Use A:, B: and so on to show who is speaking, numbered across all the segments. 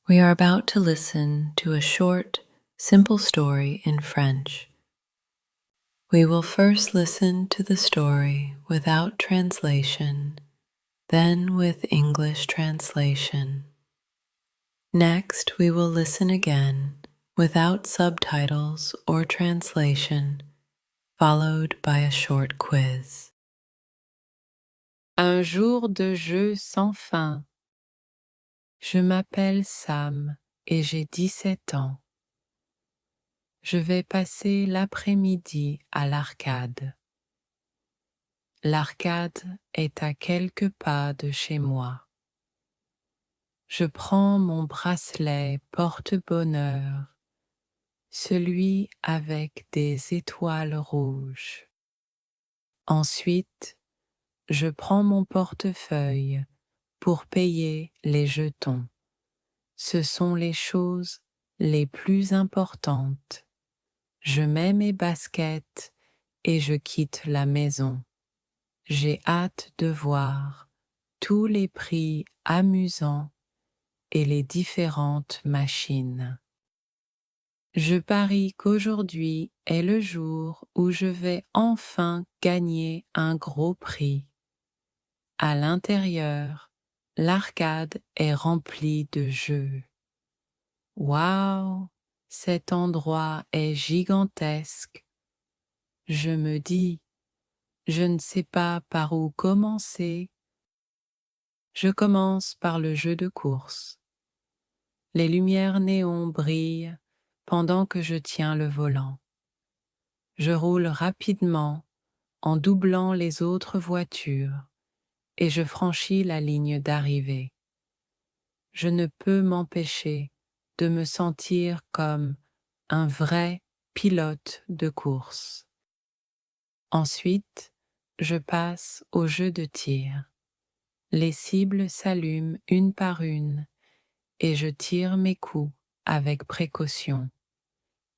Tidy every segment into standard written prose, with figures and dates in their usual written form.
A: We are about to listen to a short, simple story in French. We will first listen to the story without translation, then with English translation. Next, we will listen again without subtitles or translation, followed by a short quiz.
B: Un jour de jeu sans fin. Je m'appelle Sam et j'ai 17 ans. Je vais passer l'après-midi à l'arcade. L'arcade est à quelques pas de chez moi. Je prends mon bracelet porte-bonheur, celui avec des étoiles rouges. Ensuite, je prends mon portefeuille pour payer les jetons. Ce sont les choses les plus importantes. Je mets mes baskets et je quitte la maison. J'ai hâte de voir tous les prix amusants et les différentes machines. Je parie qu'aujourd'hui est le jour où je vais enfin gagner un gros prix. À l'intérieur, l'arcade est remplie de jeux. Waouh, cet endroit est gigantesque. Je me dis, je ne sais pas par où commencer. Je commence par le jeu de course. Les lumières néons brillent pendant que je tiens le volant. Je roule rapidement en doublant les autres voitures et je franchis la ligne d'arrivée. Je ne peux m'empêcher de me sentir comme un vrai pilote de course. Ensuite, je passe au jeu de tir. Les cibles s'allument une par une et je tire mes coups avec précaution.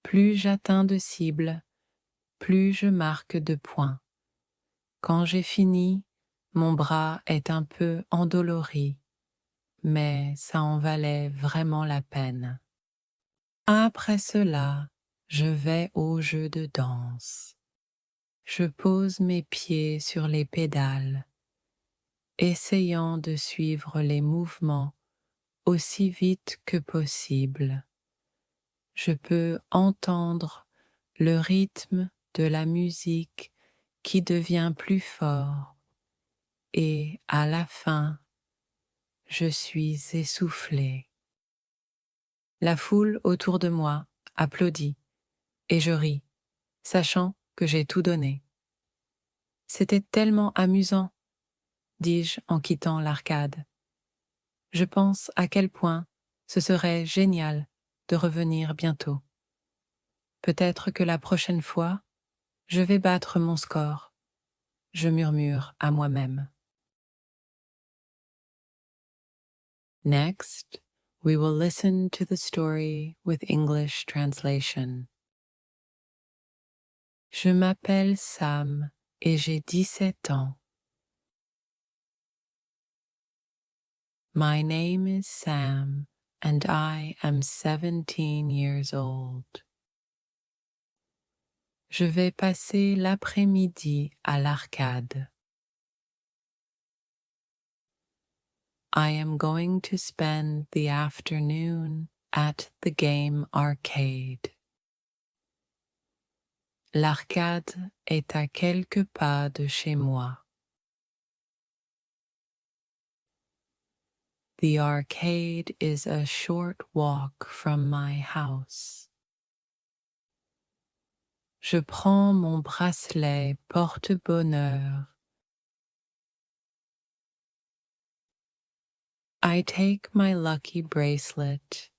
B: Plus j'atteins de cibles, plus je marque de points. Quand j'ai fini, mon bras est un peu endolori, mais ça en valait vraiment la peine. Après cela, je vais au jeu de danse. Je pose mes pieds sur les pédales, essayant de suivre les mouvements aussi vite que possible. Je peux entendre le rythme de la musique qui devient plus fort et à la fin, je suis essoufflé. La foule autour de moi applaudit et je ris, sachant que j'ai tout donné. C'était tellement amusant, dis-je en quittant l'arcade. Je pense à quel point ce serait génial de revenir bientôt. Peut-être que la prochaine fois, je vais battre mon score. Je murmure à moi-même. Next, we will listen to the story with English translation. Je m'appelle Sam et j'ai 17 ans. My name is Sam and I am 17 years old. Je vais passer l'après-midi à l'arcade. I am going to spend the afternoon at the game arcade. L'arcade est à quelques pas de chez moi. The arcade is a short walk from my house. Je prends mon bracelet porte-bonheur. I take my lucky bracelet.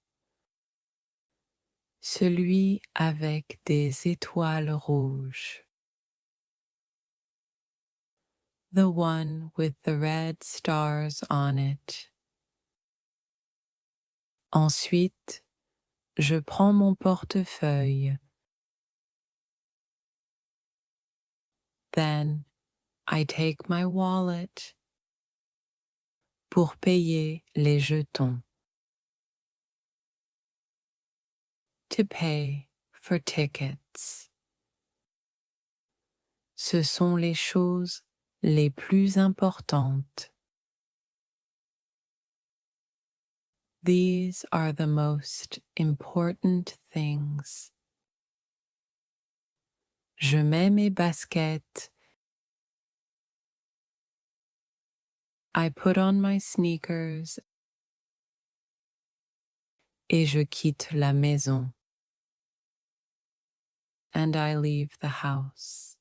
B: Celui avec des étoiles rouges. The one with the red stars on it. Ensuite, je prends mon portefeuille. Then, I take my wallet. Pour payer les jetons. to pay for tickets. Ce sont les choses les plus importantes. These are the most important things. Je mets mes baskets. I put on my sneakers. Et je quitte la maison. And I leave the house.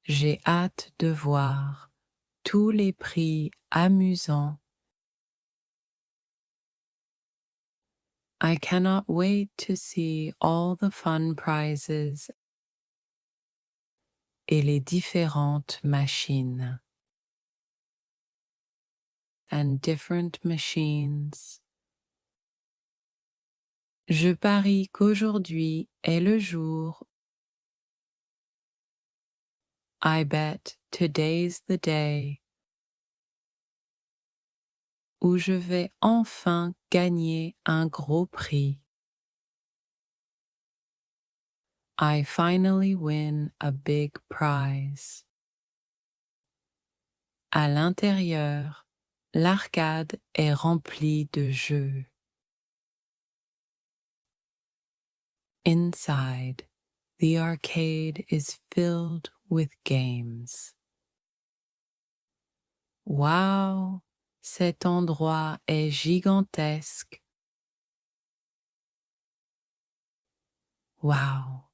B: J'ai hâte de voir tous les prix amusants. I cannot wait to see all the fun prizes et les différentes machines. And different machines. Je parie qu'aujourd'hui est le jour. I bet today's the day où je vais enfin gagner un gros prix. I finally win a big prize. À l'intérieur, l'arcade est remplie de jeux. Inside, the arcade is filled with games. Wow, cet endroit est gigantesque. Wow,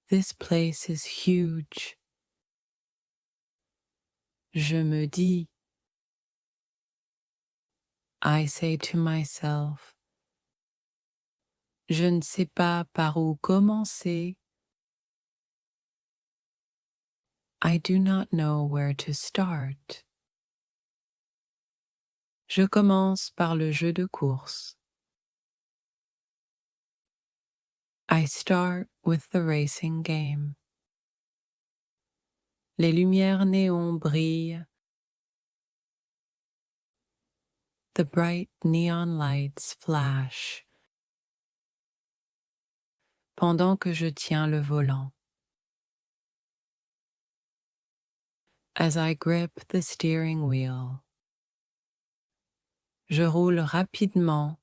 B: this place is huge. Je me dis, I say to myself, je ne sais pas par où commencer. I do not know where to start. Je commence par le jeu de course. I start with the racing game. Les lumières néons brillent. The bright neon lights flash. Pendant que je tiens le volant. As I grip the steering wheel. Je roule rapidement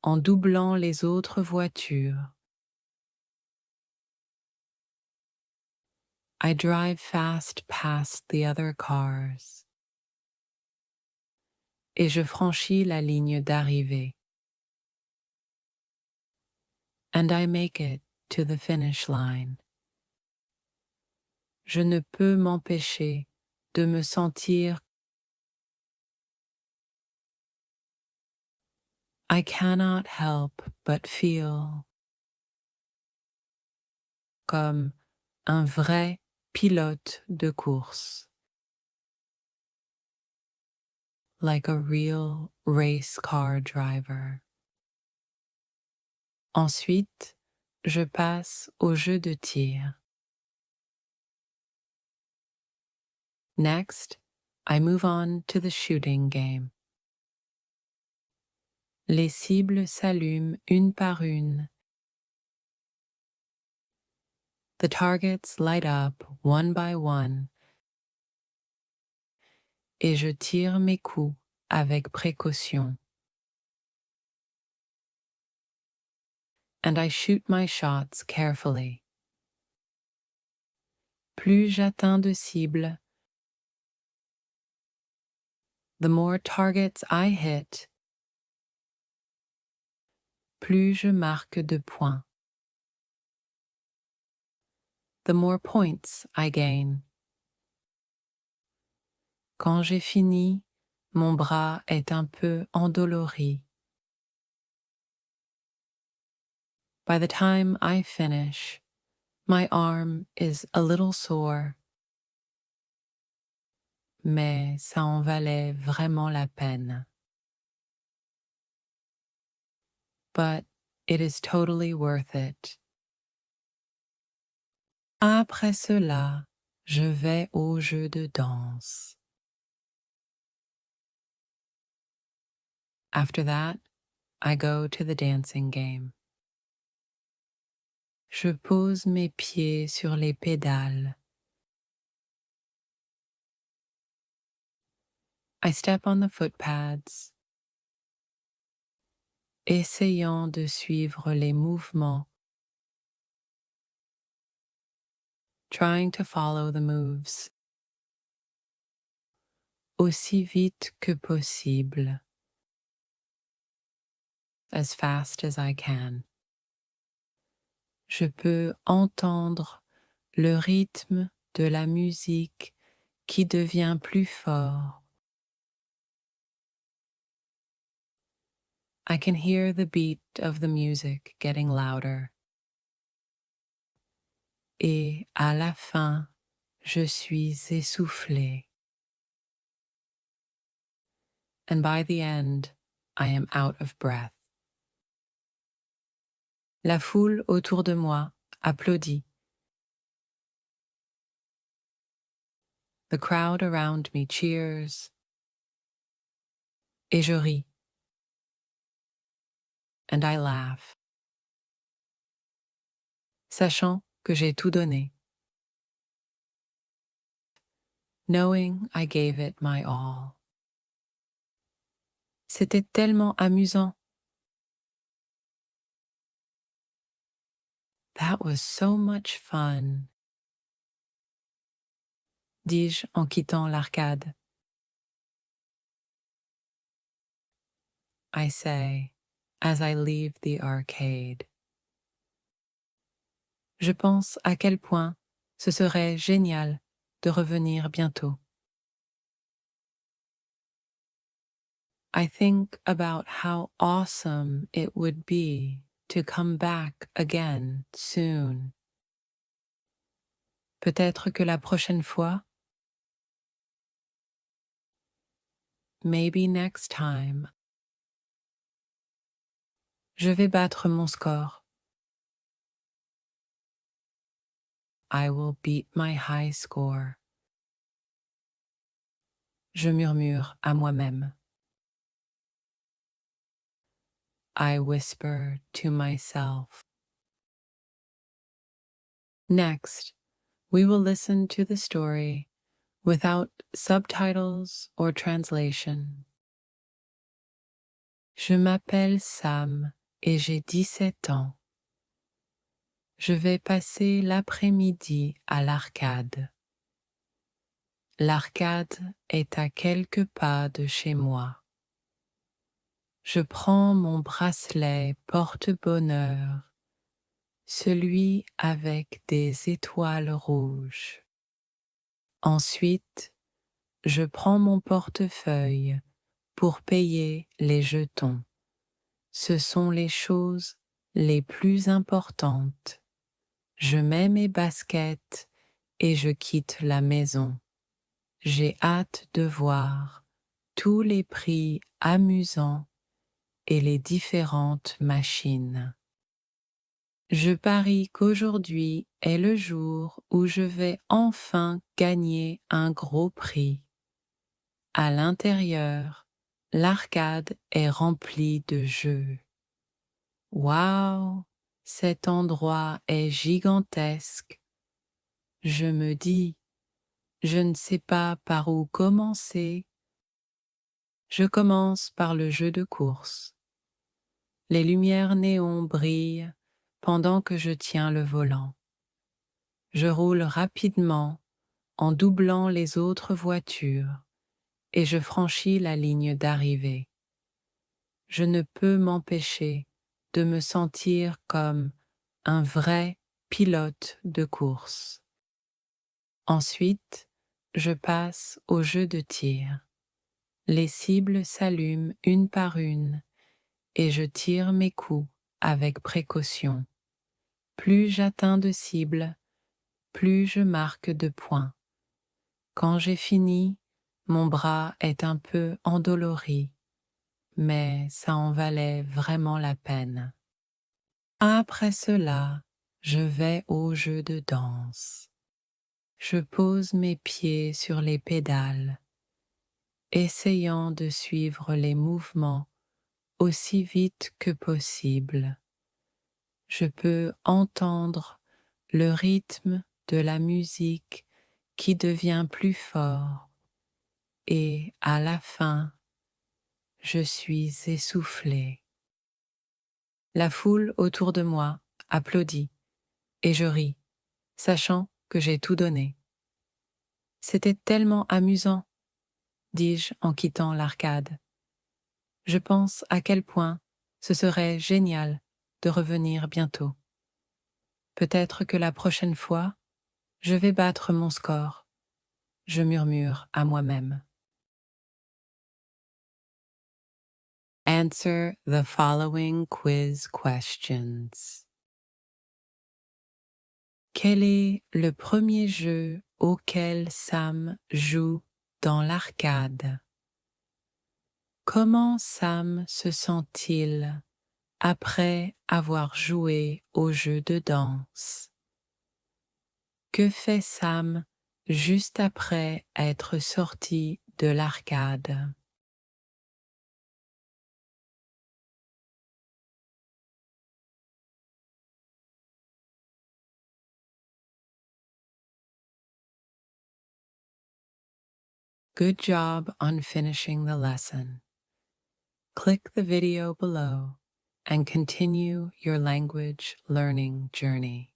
B: en doublant les autres voitures. I drive fast past the other cars. Et je franchis la ligne d'arrivée. And I make it to the finish line. Je ne peux m'empêcher de me sentir. I cannot help but feel comme un vrai pilote de course. Like a real race car driver. Ensuite, je passe au jeu de tir. Next, I move on to the shooting game. Les cibles s'allument une par une. The targets light up one by one. Et je tire mes coups avec précaution. And I shoot my shots carefully. Plus j'atteins de cibles, the more targets I hit, plus je marque de points. The more points I gain. Quand j'ai fini, mon bras est un peu endolori. By the time I finish, my arm is a little sore. Mais ça en valait vraiment la peine. But it is totally worth it. Après cela, je vais au jeu de danse. After that, I go to the dancing game. Je pose mes pieds sur les pédales. I step on the footpads, essayant de suivre les mouvements, trying to follow the moves, aussi vite que possible, as fast as I can. Je peux entendre le rythme de la musique qui devient plus fort. I can hear the beat of the music getting louder. Et à la fin, je suis essoufflé. And by the end, I am out of breath. La foule autour de moi applaudit. The crowd around me cheers. Et je ris. And I laugh. Sachant que j'ai tout donné. Knowing I gave it my all. C'était tellement amusant. That was so much fun, dis-je en quittant l'arcade. I say, as I leave the arcade. Je pense à quel point ce serait génial de revenir bientôt. I think about how awesome it would be to come back again soon. Peut-être que la prochaine fois, maybe next time, je vais battre mon score. I will beat my high score. Je murmure à moi-même. I whisper to myself. Next, we will listen to the story without subtitles or translation. Je m'appelle Sam et j'ai 17 ans. Je vais passer l'après-midi à l'arcade. L'arcade est à quelques pas de chez moi. Je prends mon bracelet porte-bonheur, celui avec des étoiles rouges. Ensuite, je prends mon portefeuille pour payer les jetons. Ce sont les choses les plus importantes. Je mets mes baskets et je quitte la maison. J'ai hâte de voir tous les prix amusants et les différentes machines. Je parie qu'aujourd'hui est le jour où je vais enfin gagner un gros prix. À l'intérieur, l'arcade est remplie de jeux. Waouh, cet endroit est gigantesque. Je me dis, je ne sais pas par où commencer. Je commence par le jeu de course. Les lumières néons brillent pendant que je tiens le volant. Je roule rapidement en doublant les autres voitures et je franchis la ligne d'arrivée. Je ne peux m'empêcher de me sentir comme un vrai pilote de course. Ensuite, je passe au jeu de tir. Les cibles s'allument une par une et je tire mes coups avec précaution. Plus j'atteins de cibles, plus je marque de points. Quand j'ai fini, mon bras est un peu endolori, mais ça en valait vraiment la peine. Après cela, je vais au jeu de danse. Je pose mes pieds sur les pédales, essayant de suivre les mouvements aussi vite que possible. Je peux entendre le rythme de la musique qui devient plus fort et à la fin, je suis essoufflé. La foule autour de moi applaudit et je ris, sachant que j'ai tout donné. C'était tellement amusant, dis-je en quittant l'arcade. Je pense à quel point ce serait génial de revenir bientôt. Peut-être que la prochaine fois, je vais battre mon score. Je murmure à moi-même. Answer the following quiz questions. Quel est le premier jeu auquel Sam joue dans l'arcade? Comment Sam se sent-il après avoir joué au jeu de danse? Que fait Sam juste après être sorti de l'arcade? Good job on finishing the lesson. Click the video below and continue your language learning journey.